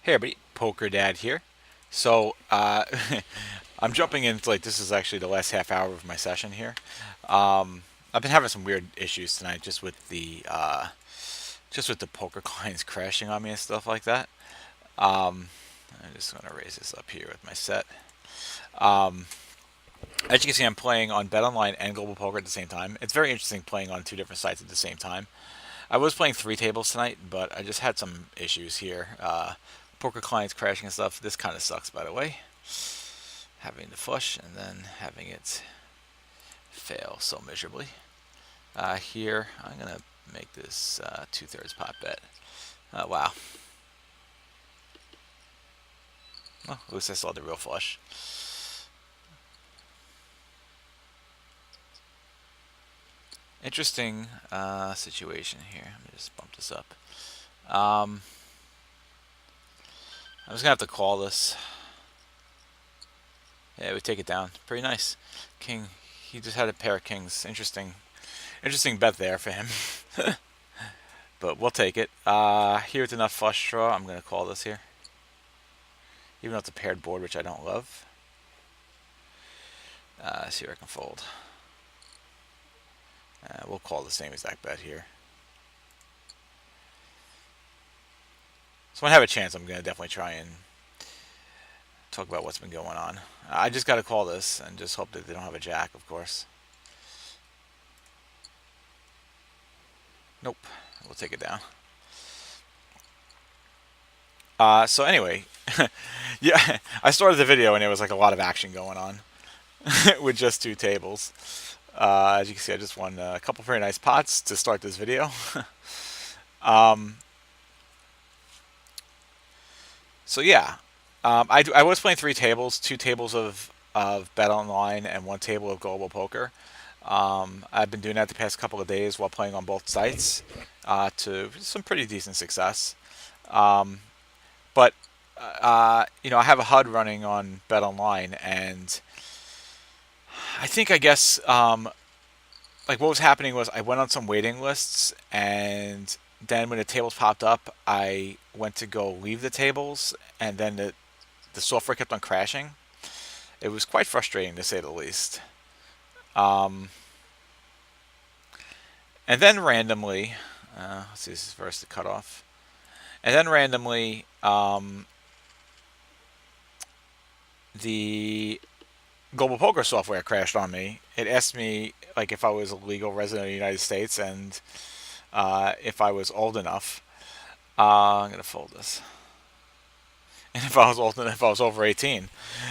Hey everybody, Poker Dad here. So I'm jumping into this is actually the last half hour of my session here. I've been having some weird issues tonight just with the poker clients crashing on me and stuff like that. I'm just gonna raise this up here with my set. Um, as you can see, I'm playing on BetOnline and Global Poker at the same time. It's very interesting playing on two different sites at the same time. I was playing three tables tonight, but I just had some issues here. Poker clients crashing and stuff. This kind of sucks, by the way. Having the flush and then having it fail so miserably. Here, I'm going to make this 2/3 pot bet. Wow. Well, at least I saw the real flush. Interesting situation here. Let me just bump this up. I'm just going to have to call this. Yeah, we take it down. Pretty nice. King. He just had a pair of kings. Interesting bet there for him. But we'll take it. Here with enough flush draw, I'm going to call this here. Even though it's a paired board, which I don't love. See where I can fold. We'll call the same exact bet here. So when I have a chance, I'm going to definitely try and talk about what's been going on. I just got to call this and just hope that they don't have a jack, of course. Nope. We'll take it down. So anyway, yeah, I started the video and there was like a lot of action going on with just two tables. As you can see, I just won a couple very nice pots to start this video. um, so yeah, I was playing three tables, two tables of BetOnline and one table of Global Poker. I've been doing that the past couple of days while playing on both sites to some pretty decent success. Um, but I have a HUD running on BetOnline, and I guess like what was happening was I went on some waiting lists, and then when the tables popped up, I went to go leave the tables, and then the software kept on crashing. It was quite frustrating to say the least. Um, and then randomly, let's see, this is first the cutoff, and then randomly, the Global Poker software crashed on me. It asked me like if I was a legal resident of the United States and if I was old enough. I'm gonna fold this. And if I was old enough, if I was over 18.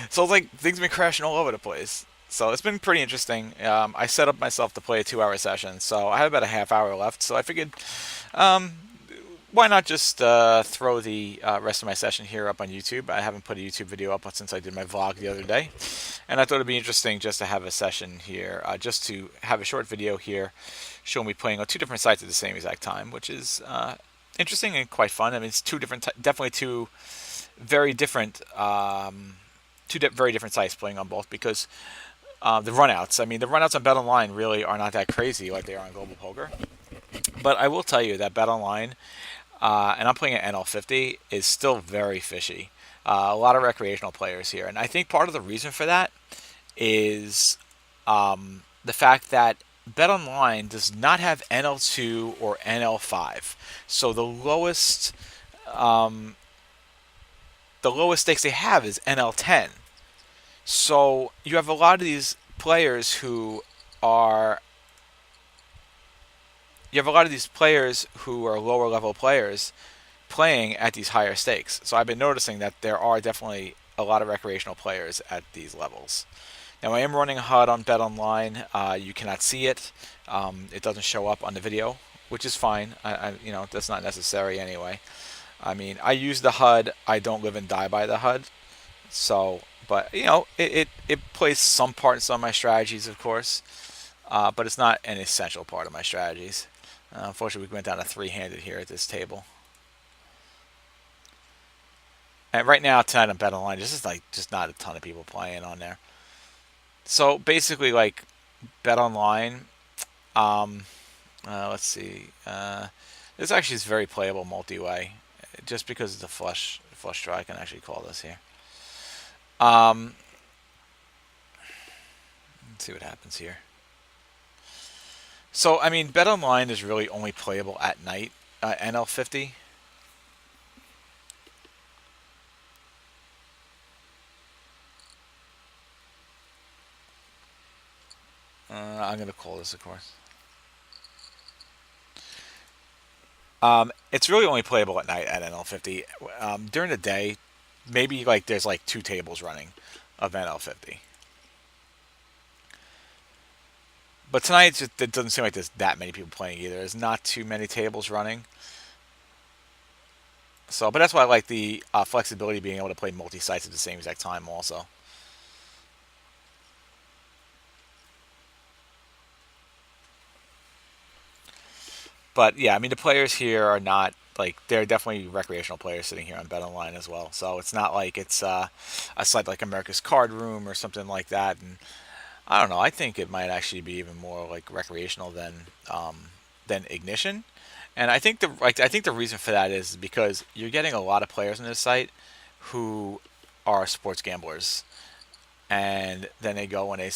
So it's like things have been crashing all over the place. So it's been pretty interesting. I set up myself to play a 2 hour session, so I have about a half hour left. So I figured, um, why not just throw the rest of my session here up on YouTube? I haven't put a YouTube video up since I did my vlog the other day, and I thought it'd be interesting just to have a session here, just to have a short video here showing me playing on two different sites at the same exact time, which is interesting and quite fun. I mean, it's two different, definitely two very different, very different sites playing on both because the runouts. I mean, the runouts on BetOnline really are not that crazy like they are on Global Poker. But I will tell you that BetOnline, and I'm playing at NL50, is still very fishy. A lot of recreational players here, and I think part of the reason for that is the fact that BetOnline does not have NL2 or NL5. So um, the lowest stakes they have is NL10. So you have a lot of these players who are you have a lot of these players who are lower level players playing at these higher stakes. So I've been noticing that there are definitely a lot of recreational players at these levels. Now I am running a HUD on BetOnline. You cannot see it. It doesn't show up on the video, which is fine. That's not necessary anyway. I mean, I use the HUD. I don't live and die by the HUD. So, but it plays some part in some of my strategies, of course, but it's not an essential part of my strategies. Unfortunately, we went down to three-handed here at this table. And right now, tonight on BetOnline, just not a ton of people playing on there. So basically, like BetOnline, let's see, this actually is very playable multi-way. just because it's a flush draw, I can actually call this here. Um, let's see what happens here. So, I mean, BetOnline is really only playable at night. NL50. I'm going to call this, of course. It's really only playable at night at NL50. During the day, maybe like there's like two tables running of NL50. But tonight it doesn't seem like there's that many people playing either. There's not too many tables running. So, but that's why I like the flexibility of being able to play multi sites at the same exact time also. But yeah, I mean the players here are not like they're definitely recreational players sitting here on BetOnline as well. So it's not like it's a site like America's Card Room or something like that. And I don't know. I think it might actually be even more like recreational than Ignition. And I think the reason for that is because you're getting a lot of players on this site who are sports gamblers, and then they go when they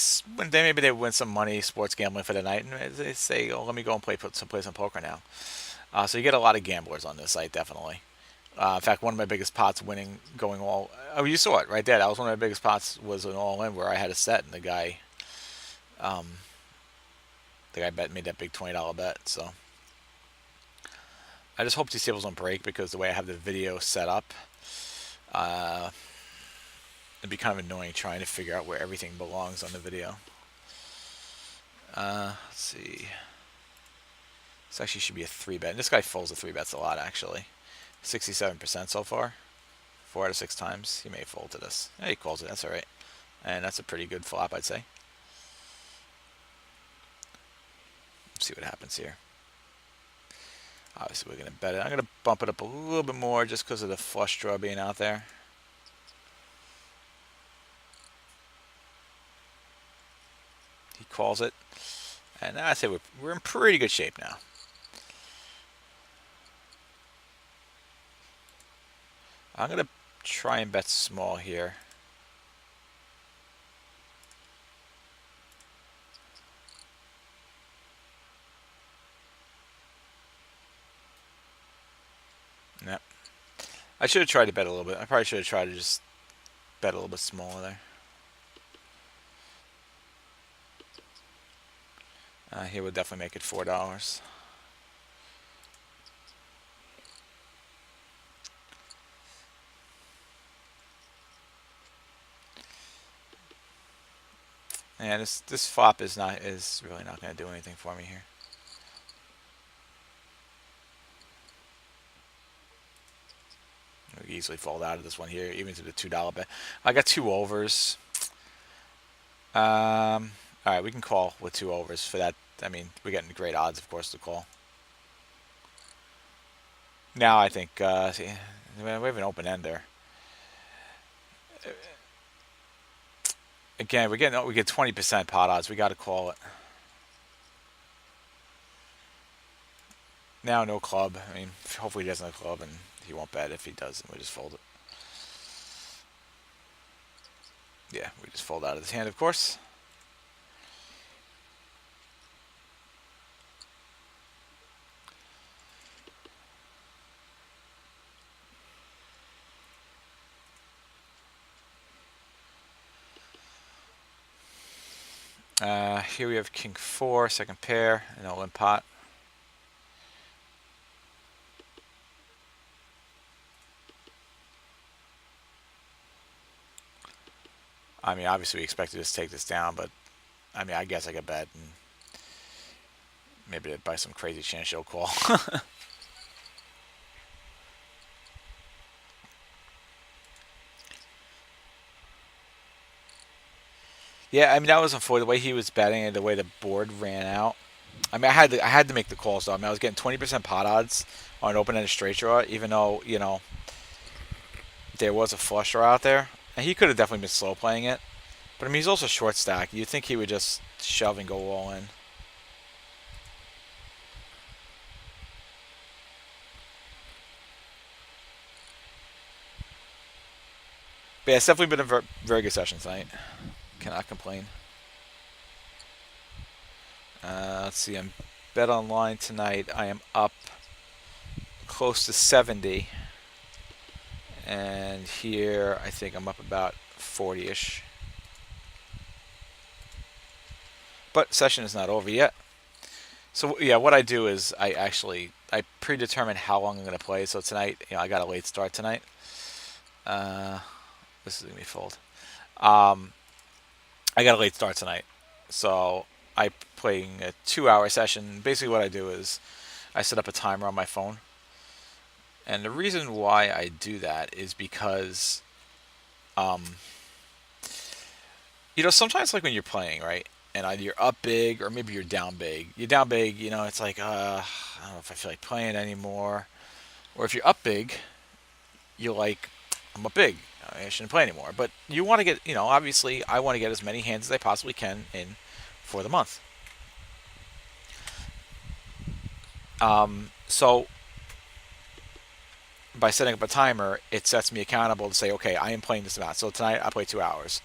maybe they win some money sports gambling for the night, and they say, "Oh, let me go and play some poker now." So you get a lot of gamblers on this site, definitely. In fact, one of my biggest pots winning going all. Oh, you saw it right there. That was one of my biggest pots. Was an all in where I had a set, and um, the guy made that big $20 bet. So I just hope these tables don't break because the way I have the video set up, uh, it'd be kind of annoying trying to figure out where everything belongs on the video. Let's see. This actually should be a 3-bet. And this guy folds the 3-bets a lot, actually. 67% so far. 4 out of 6 times. He may fold to this. Yeah, he calls it. That's all right. And that's a pretty good flop, I'd say. Let's see what happens here. Obviously, we're going to bet it. I'm going to bump it up a little bit more just because of the flush draw being out there. He calls it. And I say we're in pretty good shape now. I'm going to try and bet small here. Yep. I should have tried to bet a little bit. I probably should have tried to just bet a little bit smaller there. He would definitely make it $4. And this flop is really not going to do anything for me here. We easily fold out of this one here, even to the $2 bet. I got 2 overs. All right, we can call with 2 overs for that. I mean, we're getting great odds, of course, to call. Now I think see, we have an open end there. Again, we get 20% pot odds. We got to call it. Now no club. I mean, hopefully he doesn't have a club, and he won't bet. If he does, then we just fold it. Yeah, we just fold out of this hand, of course. Here we have King 4, second pair, an all-in pot. I mean, obviously we expected to take this down, but I mean, I guess I could bet and maybe by some crazy chance she'll call. Yeah, I mean that was unfortunate the way he was betting and the way the board ran out. I mean, I had to make the call. So I mean, I was getting 20% pot odds on an open-ended straight draw, even though there was a flush draw out there, and he could have definitely been slow playing it. But I mean, he's also short stack. You'd think he would just shove and go all in. But yeah, it's definitely been a very good session tonight. Cannot complain. Let's see. I'm bet online tonight. I am up close to 70, and here I think I'm up about 40ish. But session is not over yet. So yeah, what I do is I predetermine how long I'm going to play. So tonight, I got a late start tonight. Uh, this is going to be fold. Um, I got a late start tonight, so I playing a 2-hour session. Basically, what I do is I set up a timer on my phone, and the reason why I do that is because, um, sometimes like when you're playing, right, and either you're up big or maybe you're down big. You're down big, it's like I don't know if I feel like playing anymore. Or if you're up big, you're like, I'm up big. I shouldn't play anymore. But you want to get, obviously, I want to get as many hands as I possibly can in for the month. So by setting up a timer, it sets me accountable to say, okay, I am playing this amount. So tonight I play 2 hours.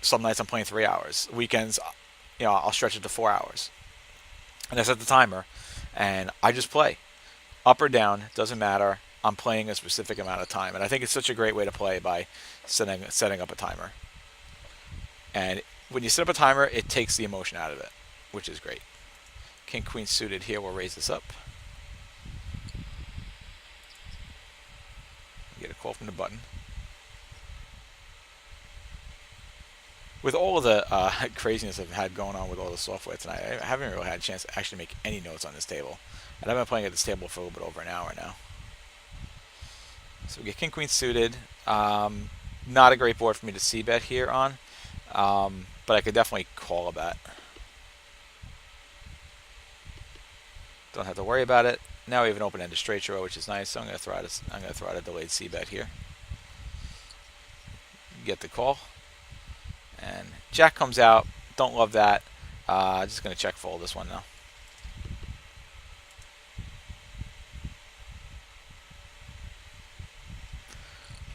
Some nights I'm playing 3 hours. Weekends, I'll stretch it to 4 hours. And I set the timer, and I just play. Up or down, doesn't matter. I'm playing a specific amount of time. And I think it's such a great way to play by setting up a timer. And when you set up a timer, it takes the emotion out of it, which is great. King Queen suited here. We'll raise this up. Get a call from the button. With all of the craziness I've had going on with all the software tonight, I haven't really had a chance to actually make any notes on this table. And I've been playing at this table for a little bit over an hour now. So we get King Queen suited. Not a great board for me to c-bet here on. But I could definitely call a bet. Don't have to worry about it. Now we have an open-ended straight draw, which is nice. So I'm going to throw out a delayed c-bet here. Get the call. And Jack comes out. Don't love that. Just going to check fold this one now.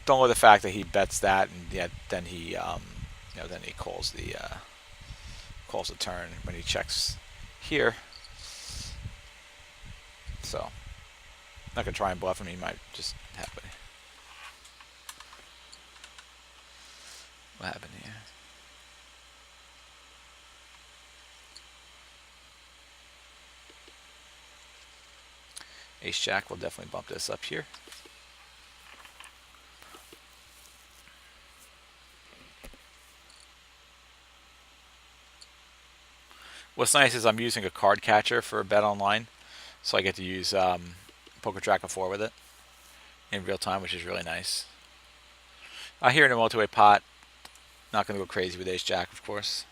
Don't love the fact that he bets that, and yet then he calls the turn when he checks here. So not gonna try and bluff him. He might just happen. What happened here? Ace Jack will definitely bump this up here. What's nice is I'm using a card catcher for BetOnline, so I get to use Poker Tracker 4 with it in real time, which is really nice. Here in a multi-way pot, not going to go crazy with Ace Jack, of course.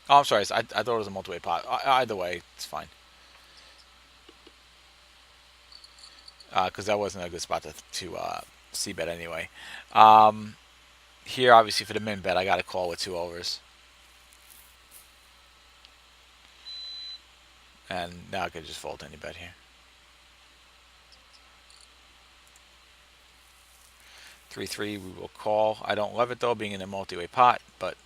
Oh, I'm sorry. I thought it was a multi-way pot. Either way, it's fine. Because that wasn't a good spot to c-bet anyway. Here, obviously, for the min bet, I got a call with 2 overs. And now I could just fold any bet here. 3-3, we will call. I don't love it, though, being in a multi-way pot, but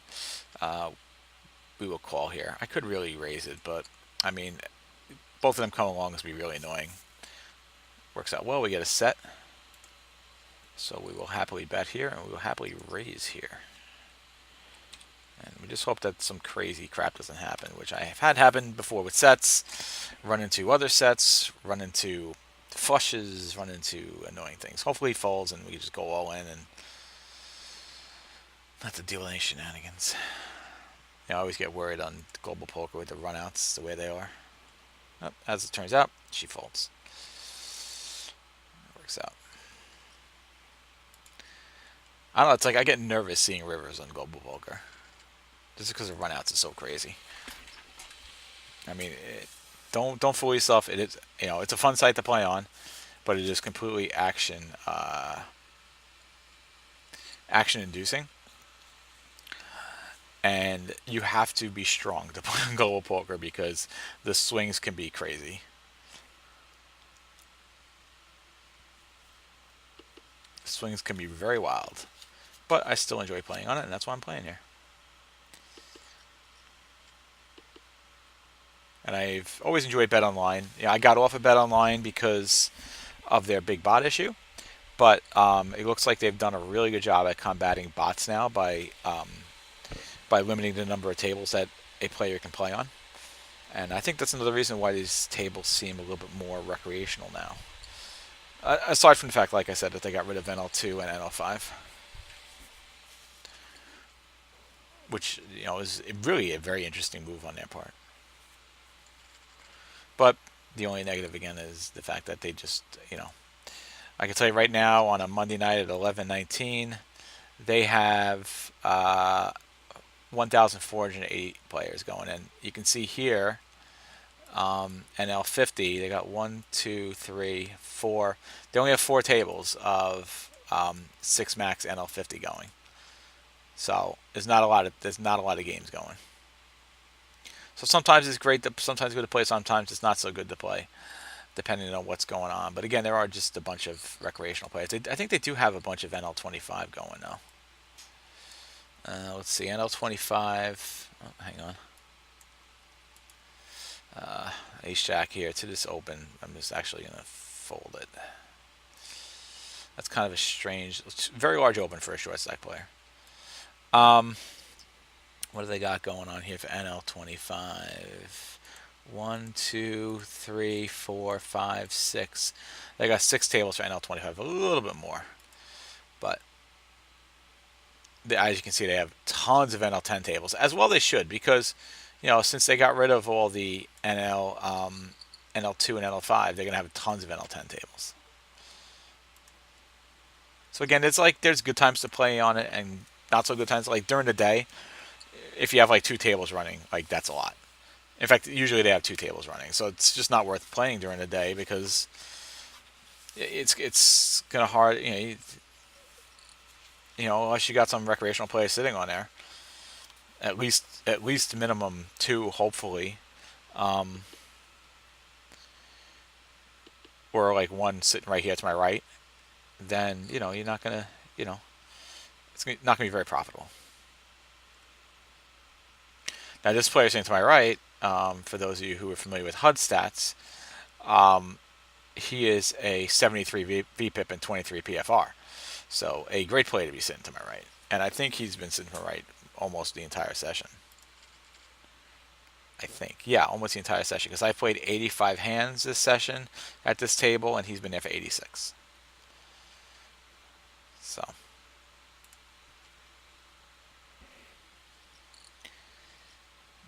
we will call here. I could really raise it, but, I mean, both of them come along is be really annoying. Works out well. We get a set. So we will happily bet here, and we will happily raise here. And we just hope that some crazy crap doesn't happen, which I have had happen before with sets. Run into other sets, run into flushes, run into annoying things. Hopefully he folds and we just go all in and not to deal with any shenanigans. I always get worried on Global Poker with the runouts the way they are. As it turns out, she folds. It works out. I don't know, it's like I get nervous seeing rivers on Global Poker. Just because the runouts is so crazy. I mean, don't fool yourself. It is, it's a fun site to play on, but it is completely action inducing. And you have to be strong to play on Global Poker because the swings can be crazy. Swings can be very wild. but I still enjoy playing on it, and that's why I'm playing here. And I've always enjoyed BetOnline. I got off of BetOnline because of their big bot issue, but it looks like they've done a really good job at combating bots now by limiting the number of tables that a player can play on. And I think that's another reason why these tables seem a little bit more recreational now. Aside from the fact, like I said, that they got rid of NL2 and NL5, which is really a very interesting move on their part. But the only negative again is the fact that they just, I can tell you right now on a Monday night at 11:19, they have 1,480 players going, and you can see here, NL50, they got 1, 2, 3, 4. They only have 4 tables of 6 max NL50 going. So there's not a lot of games going. So sometimes it's great, sometimes good to play, sometimes it's not so good to play, depending on what's going on. But again, there are just a bunch of recreational players. I think they do have a bunch of NL25 going now. Let's see, NL25. Oh, hang on. Ace Jack here to this open. I'm just actually going to fold it. That's kind of a strange, very large open for a short stack player. What do they got going on here for NL25? 1, 2, 3, 4, 5, 6. They got 6 tables for NL25, a little bit more. But as you can see, they have tons of NL10 tables, as well they should, because since they got rid of all the NL2 and NL5, they're gonna have tons of NL10 tables. So again, it's like there's good times to play on it and not so good times. Like during the day, if you have like 2 tables running, like that's a lot. In fact, usually they have 2 tables running, so it's just not worth playing during the day because it's gonna hard. Unless you got some recreational players sitting on there, at least minimum 2, hopefully, or like 1 sitting right here to my right. Then you're not gonna it's not gonna be very profitable. Now this player sitting to my right, for those of you who are familiar with HUD stats, he is a 73 VPIP and 23 PFR. So a great player to be sitting to my right. And I think he's been sitting to my right almost the entire session. I think. Yeah, almost the entire session. Because I played 85 hands this session at this table, and he's been there for 86. So.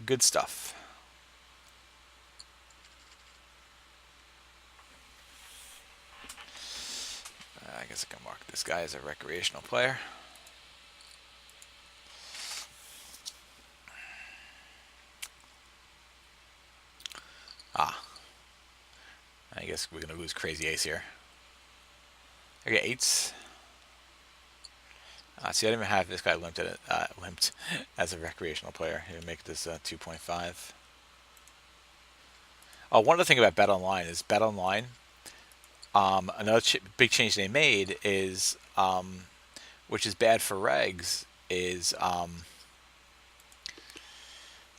Good stuff. I guess I can mark this guy as a recreational player. I guess we're going to lose Crazy Ace here. I get 8s. See, I didn't even have this guy limped as a recreational player. He'll make this 2.5. One other thing about BetOnline is BetOnline. Another big change they made is, which is bad for regs, is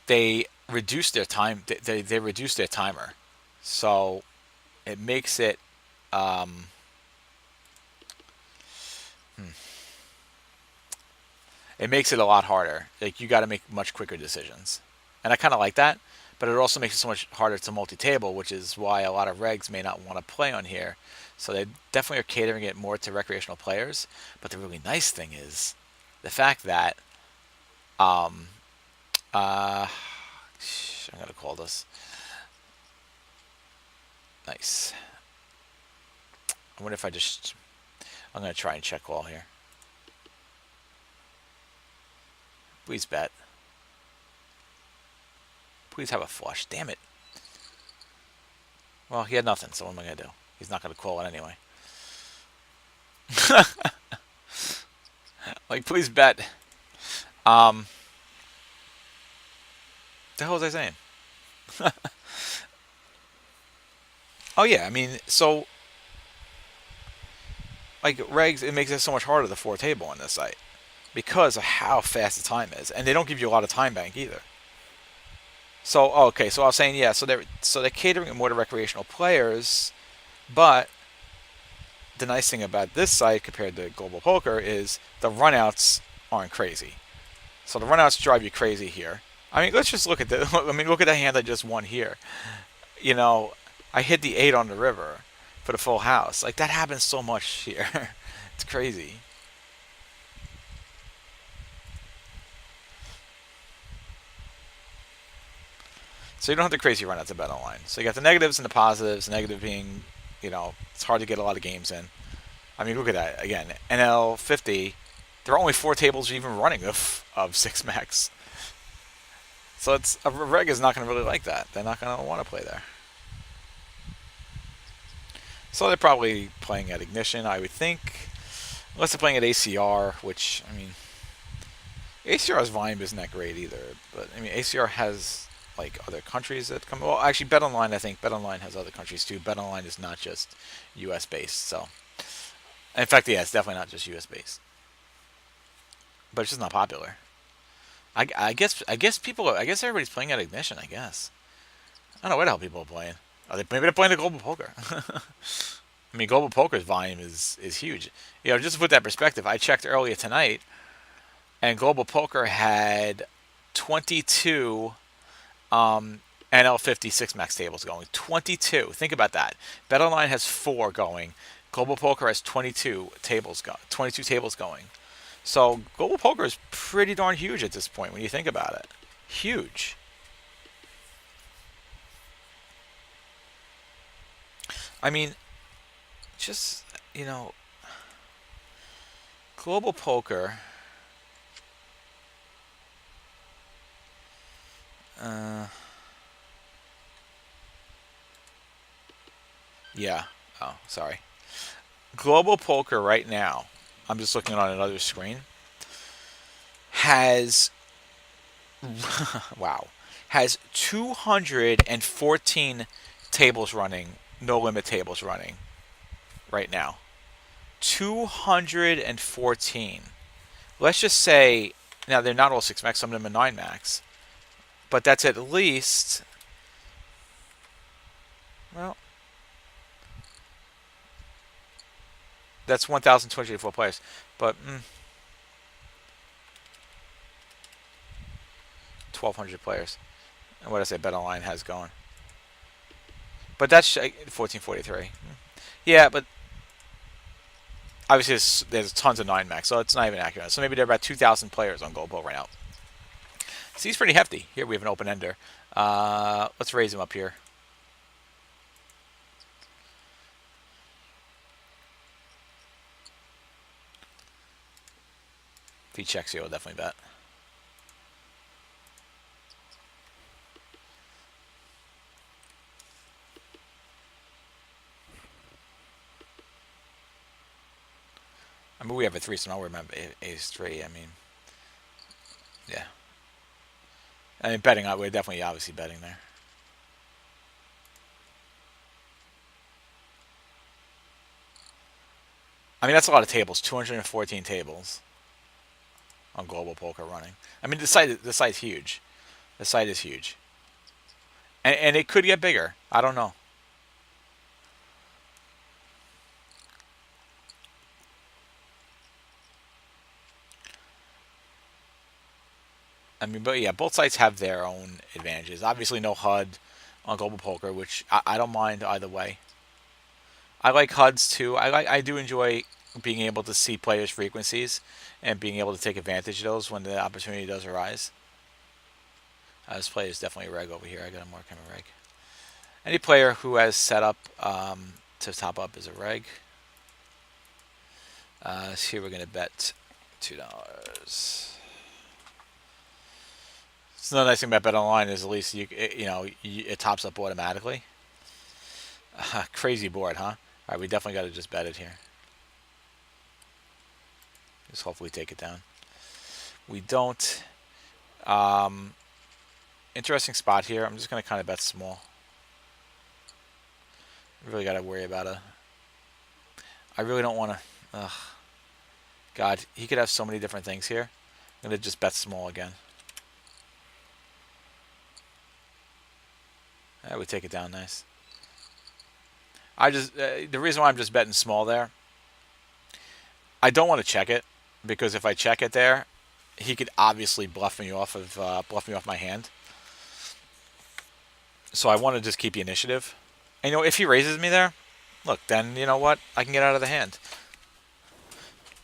they reduced their time. They reduced their timer, so it makes it. It makes it a lot harder. Like you got to make much quicker decisions, and I kind of like that. But it also makes it so much harder to multi-table, which is why a lot of regs may not want to play on here. So they definitely are catering it more to recreational players. But the really nice thing is the fact that I'm gonna call this nice. I wonder if I'm gonna try and check call here. Please bet. Please have a flush. Damn it. Well, he had nothing, so what am I going to do? He's not going to call it anyway. Like, please bet. The hell was I saying? Oh, yeah, I mean, so, like, regs, it makes it so much harder, the 4 table on this site. because of how fast the time is, and they don't give you a lot of time bank either. So okay, so I was saying, yeah, so they're catering it more to recreational players, but the nice thing about this site compared to Global Poker is the runouts aren't crazy. So the runouts drive you crazy here. I mean, let's just look at the. I mean, look at the hand I just won here. You know, I hit the 8 on the river for the full house. Like that happens so much here. It's crazy. So you don't have the crazy runouts at BetOnline. So you got the negatives and the positives. Negative being, it's hard to get a lot of games in. I mean, look at that again. NL50. There are only 4 tables even running of six max. So it's a reg is not going to really like that. They're not going to want to play there. So they're probably playing at Ignition, I would think. Unless they're playing at ACR, which, I mean, ACR's volume isn't that great either. But, I mean, ACR has, like, other countries that come. Well, actually, BetOnline, I think BetOnline has other countries too. BetOnline is not just US based. So, in fact, yeah, it's definitely not just US based. But it's just not popular. I guess everybody's playing at Ignition, I guess. I don't know where the hell people are playing. Maybe they're playing the Global Poker. I mean, Global Poker's volume is huge. Just to put that in perspective, I checked earlier tonight, and Global Poker had 22 NL50 six max tables going. 22. Think about that. BetOnline has 4 going. Global Poker has 22 tables going. So Global Poker is pretty darn huge at this point when you think about it. Huge. I mean, just Global Poker. Yeah. Oh, sorry. Global Poker right now, I'm just looking on another screen, has wow, has 214 tables running, no limit tables running right now. 214. Let's just say, now they're not all 6 max, some of them are 9 max, but that's at least, well, that's 1,284 players. But 1,200 players. And what I say BetOnline has going. But that's 1443. Yeah, but obviously there's tons of 9 max, so it's not even accurate. So maybe there are about 2,000 players on Global right now. So he's pretty hefty. Here we have an open ender. Let's raise him up here. If he checks here, we'll definitely bet. I mean, we have a 3, so now we're ace 3. I mean, yeah. I mean, betting, we're definitely obviously betting there. I mean, that's a lot of tables. 214 tables on Global Poker running. I mean, the site's huge. The site is huge, and it could get bigger. I don't know. I mean, but yeah, both sites have their own advantages. Obviously, no HUD on Global Poker, which I don't mind either way. I like HUDs too. I do enjoy being able to see players' frequencies and being able to take advantage of those when the opportunity does arise. This player is definitely a reg over here. I got to mark him a reg. Any player who has set up to top up is a reg. So here we're going to bet $2. So the nice thing about BetOnline is at least it tops up automatically. Crazy board, huh? All right, we definitely got to just bet it here. Just hopefully take it down. We don't. Interesting spot here. I'm just going to kind of bet small. Really got to worry about I really don't want to. God, he could have so many different things here. I'm gonna just bet small again. I would take it down nice. I just the reason why I'm just betting small there, I don't want to check it because if I check it there, he could obviously bluff me off my hand. So I want to just keep the initiative. And, if he raises me there, look, then you know what, I can get out of the hand.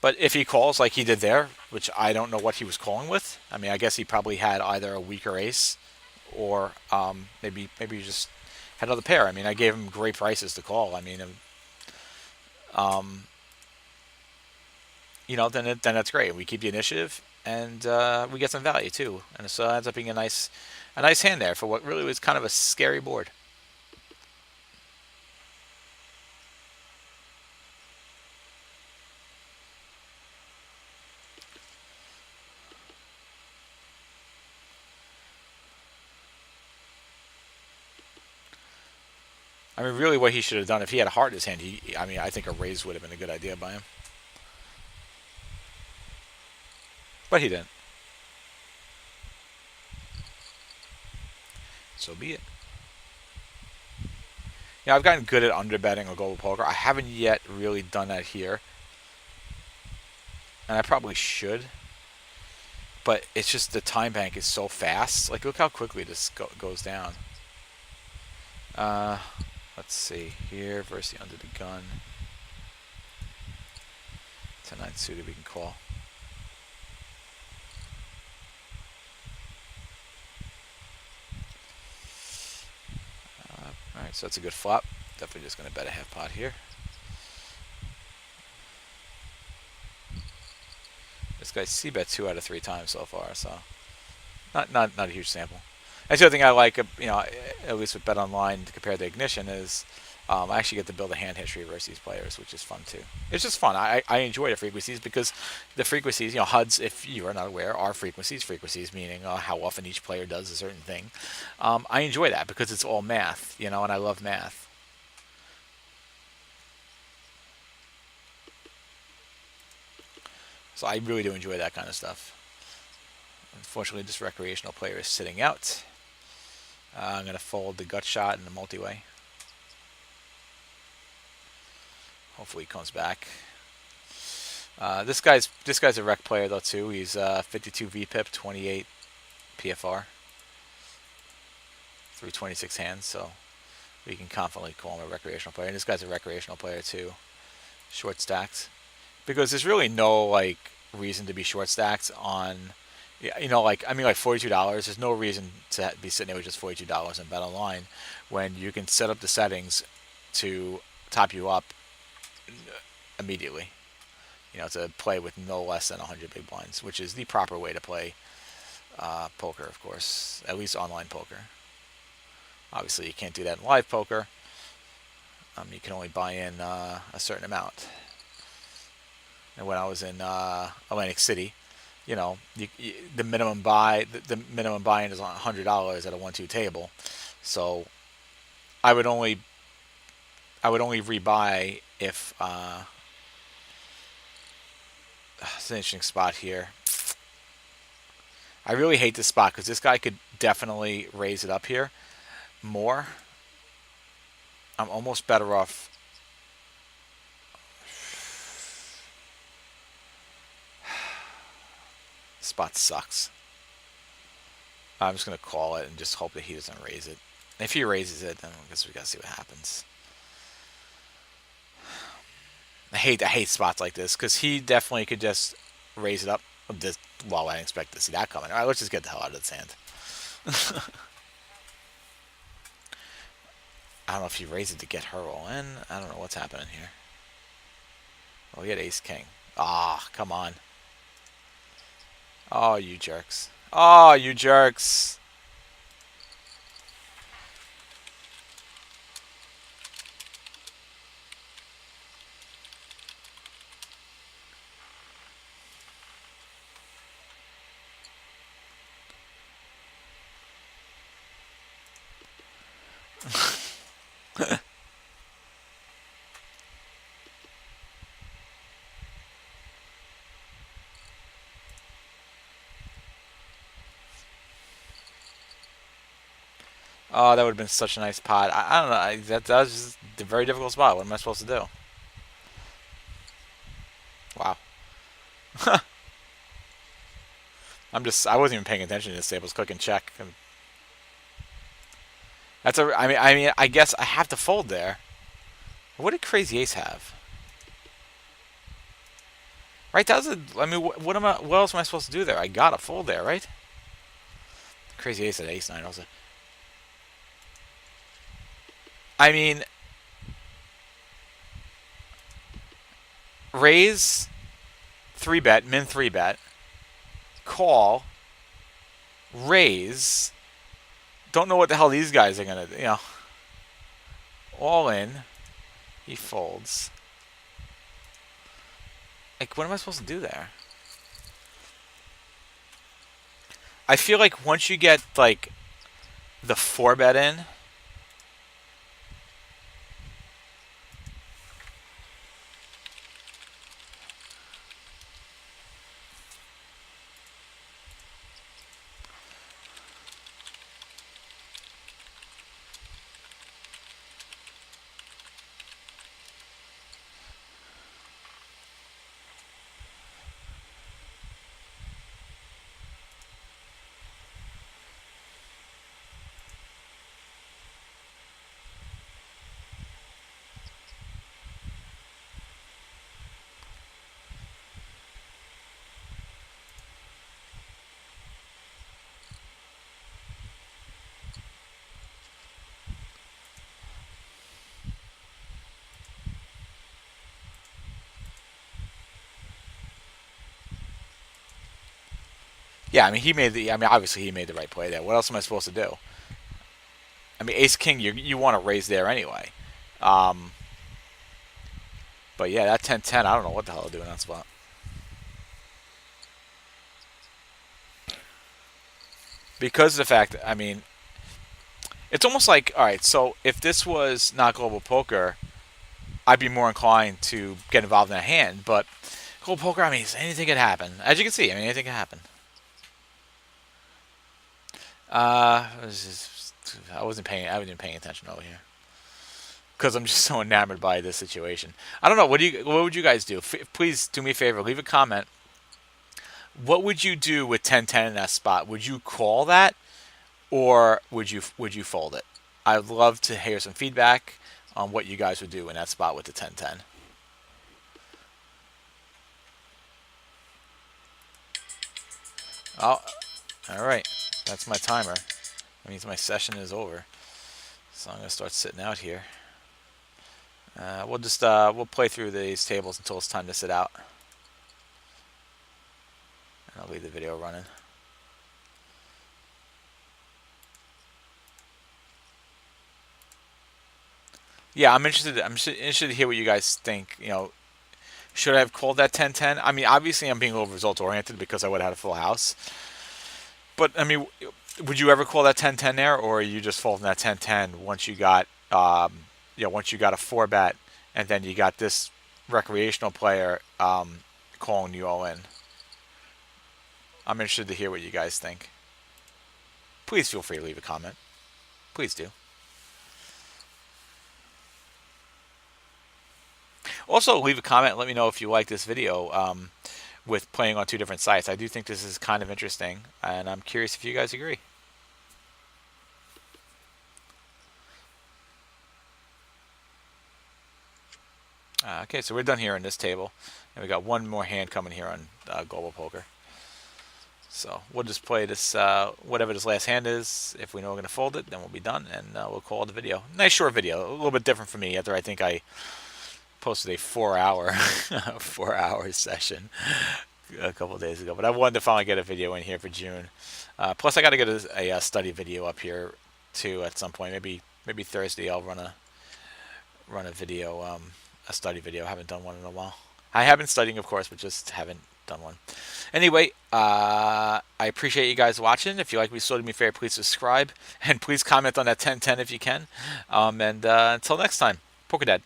But if he calls like he did there, which I don't know what he was calling with. I mean, I guess he probably had either a weaker ace, or maybe he just had another pair. I mean, I gave him great prices to call. I mean, um, then that's great. We keep the initiative, and we get some value too. And so it ends up being a nice hand there for what really was kind of a scary board. I mean, really, what he should have done if he had a heart in his hand, I think a raise would have been a good idea by him, but he didn't. So be it. Yeah, I've gotten good at underbetting a global poker. I haven't yet really done that here, and I probably should. But it's just the time bank is so fast. Like, look how quickly this goes down. Uh, let's see here versus the under the gun. 10-9 suited we can call. All right, so that's a good flop. Definitely just going to bet a half pot here. This guy's c-bet 2 out of 3 times so far, so not a huge sample. That's the other thing I like, at least with BetOnline compared to Ignition, is I actually get to build a hand history versus these players, which is fun too. It's just fun. I enjoy the frequencies because the frequencies, HUDs, if you are not aware, are frequencies. Frequencies meaning how often each player does a certain thing. I enjoy that because it's all math, and I love math. So I really do enjoy that kind of stuff. Unfortunately, this recreational player is sitting out. I'm going to fold the gut shot in the multi-way. Hopefully he comes back. This guy's a rec player though too. He's 52 VPIP, 28 PFR through 26 hands, so we can confidently call him a recreational player. And this guy's a recreational player too, short stacks, because there's really no reason to be short stacks on. Like $42. There's no reason to be sitting there with just $42 in BetOnline when you can set up the settings to top you up immediately. To play with no less than 100 big blinds, which is the proper way to play poker, of course, at least online poker. Obviously, you can't do that in live poker. You can only buy in a certain amount. And when I was in Atlantic City, the minimum buy-in is $100 at a 1-2 table. So I would only rebuy if it's an interesting spot here. I really hate this spot because this guy could definitely raise it up here more. I'm almost better off. Spot sucks. I'm just going to call it and just hope that he doesn't raise it. If he raises it, then I guess we got to see what happens. I hate spots like this because he definitely could just raise it up. I didn't expect to see that coming. All right, let's just get the hell out of this hand. I don't know if he raised it to get her all in. I don't know what's happening here. Oh, he had ace king. Ah, come on. Oh, you jerks. Oh, you jerks. Oh, that would have been such a nice pot. I don't know. That was just a very difficult spot. What am I supposed to do? Wow. I wasn't even paying attention to this table. I was clicking check. And I guess I have to fold there. What did Crazy Ace have? Right, that was I mean, what else am I supposed to do there? I gotta fold there, right? Crazy Ace at Ace 9 also. I mean, raise, 3-bet, min 3-bet, call, raise. Don't know what the hell these guys are gonna do. All in. He folds. Like, what am I supposed to do there? I feel like once you get like the 4-bet in, yeah. I mean, obviously he made the right play there. What else am I supposed to do? I mean, Ace King, you want to raise there anyway. Um, but yeah, that 10-10, I don't know what the hell to do in that spot. Because of the fact that, I mean, it's almost like, all right, so if this was not global poker, I'd be more inclined to get involved in a hand. But global poker, I mean, anything can happen. As you can see, I mean, anything can happen. I wasn't paying attention over here because I'm just so enamored by this situation. I don't know. What would you guys do? Please do me a favor. Leave a comment. What would you do with 10-10 in that spot? Would you call that, or would you fold it? I'd love to hear some feedback on what you guys would do in that spot with the 10-10. Oh, all right. That's my timer. That means my session is over. So I'm gonna start sitting out here. We'll play through these tables until it's time to sit out, and I'll leave the video running. Yeah, I'm interested. Interested to hear what you guys think. Should I have called that 10-10? I mean, obviously I'm being a little result oriented because I would have had a full house. But I mean, would you ever call that 10-10 there, or are you just folding that 10-10 once you got, once you got a 4-bet, and then you got this recreational player calling you all in? I'm interested to hear what you guys think. Please feel free to leave a comment. Please do. Also, leave a comment. Let me know if you like this video with playing on two different sites. I do think this is kind of interesting, and I'm curious if you guys agree. Okay, so we're done here on this table, and we got one more hand coming here on Global Poker. So we'll just play this, whatever this last hand is. If we know we're going to fold it, then we'll be done, and we'll call it the video. Nice short video, a little bit different for me after I think I posted a 4-hour 4-hour session a couple of days ago. But I wanted to finally get a video in here for June. Plus, I got to get a study video up here too at some point. Maybe Thursday I'll run a video, a study video. I haven't done one in a while. I have been studying, of course, but just haven't done one. Anyway, I appreciate you guys watching. If you like me, so do me a favor, please subscribe and please comment on that 10-10 if you can. And until next time, Poker Dad.